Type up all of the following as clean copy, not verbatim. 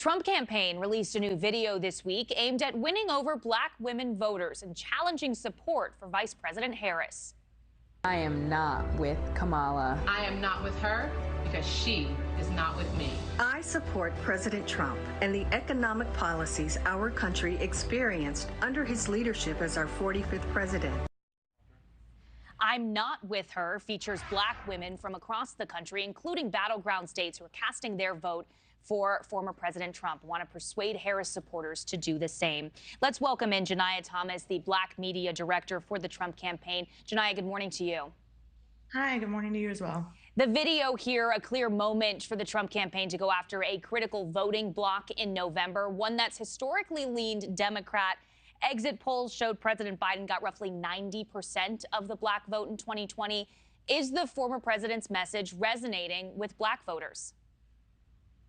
Trump campaign released a new video this week aimed at winning over black women voters and challenging support for Vice President Harris. I am not with Kamala. I am not with her because she is not with me. I support President Trump and the economic policies our country experienced under his leadership as our 45th president. I'm Not With Her features black women from across the country, including battleground states who are casting their vote for former President Trump, want to persuade Harris supporters to do the same. Let's welcome in Janiyah Thomas, the black media director for the Trump campaign. Janiyah, good morning to you. Hi, good morning to you as well. The video here, a clear moment for the Trump campaign to go after a critical voting bloc in November, one that's historically leaned Democrat. Exit polls showed President Biden got roughly 90% of the black vote in 2020. Is the former president's message resonating with black voters?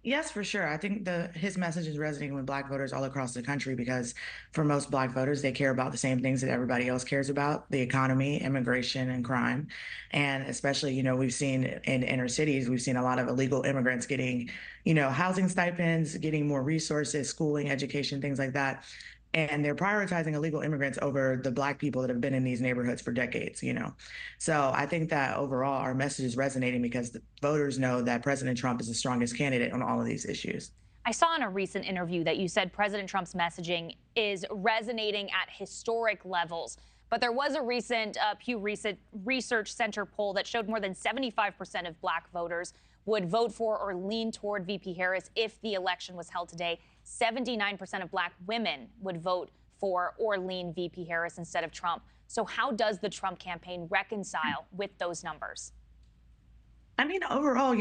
Yes, for sure. I think his message is resonating with black voters all across the country because for most black voters, they care about the same things that everybody else cares about: the economy, immigration, and crime. And especially, we've seen in inner cities, we've seen a lot of illegal immigrants getting, housing stipends, getting more resources, schooling, education, things like that. And they're prioritizing illegal immigrants over the black people that have been in these neighborhoods for decades, So I think that overall our message is resonating because the voters know that President Trump is the strongest candidate on all of these issues. I saw in a recent interview that you said President Trump's messaging is resonating at historic levels. But there was a recent Pew Research Center poll that showed more than 75% of black voters would vote for or lean toward VP Harris if the election was held today. 79% of black women would vote for or lean VP Harris instead of Trump. So how does the Trump campaign reconcile with those numbers? I mean, overall,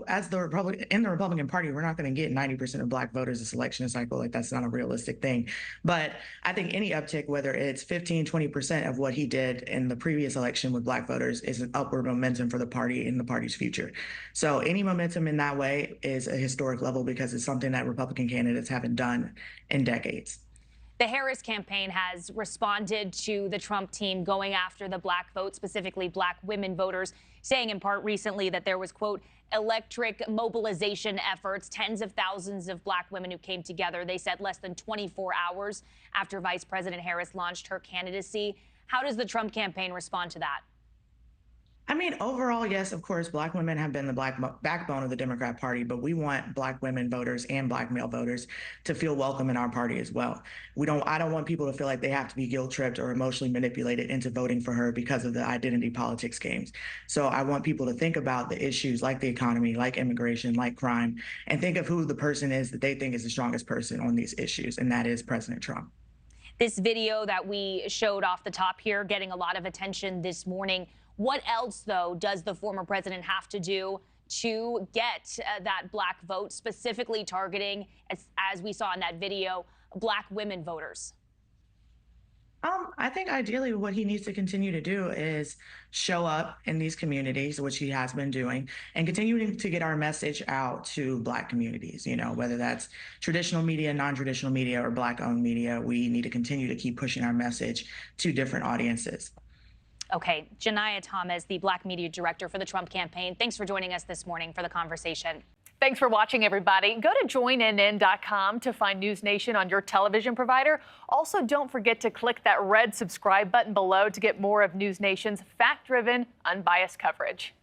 as in the Republican Party, we're not going to get 90% of black voters this election cycle. Like, that's not a realistic thing. But I think any uptick, whether it's 15, 20% of what he did in the previous election with black voters, is an upward momentum for the party and the party's future. So any momentum in that way is a historic level because it's something that Republican candidates haven't done in decades. The Harris campaign has responded to the Trump team going after the black vote, specifically black women voters, saying in part recently that there was, quote, electric mobilization efforts, tens of thousands of black women who came together. They said less than 24 hours after Vice President Harris launched her candidacy. How does the Trump campaign respond to that? I mean, overall, yes, of course, black women have been the backbone of the Democrat Party, but we want black women voters and black male voters to feel welcome in our party as well. I don't want people to feel like they have to be guilt-tripped or emotionally manipulated into voting for her because of the identity politics games. So I want people to think about the issues like the economy, like immigration, like crime, and think of who the person is that they think is the strongest person on these issues, and that is President Trump. This video that we showed off the top here getting a lot of attention this morning. What else, though, does the former president have to do to get that black vote, specifically targeting, as we saw in that video, black women voters? I think ideally what he needs to continue to do is show up in these communities, which he has been doing, and continuing to get our message out to black communities, whether that's traditional media, non-traditional media, or black-owned media. We need to continue to keep pushing our message to different audiences. Okay, Janiyah Thomas, the black media director for the Trump campaign. Thanks for joining us this morning for the conversation. Thanks for watching, everybody. Go to joinnn.com to find NewsNation on your television provider. Also, don't forget to click that red subscribe button below to get more of NewsNation's fact-driven, unbiased coverage.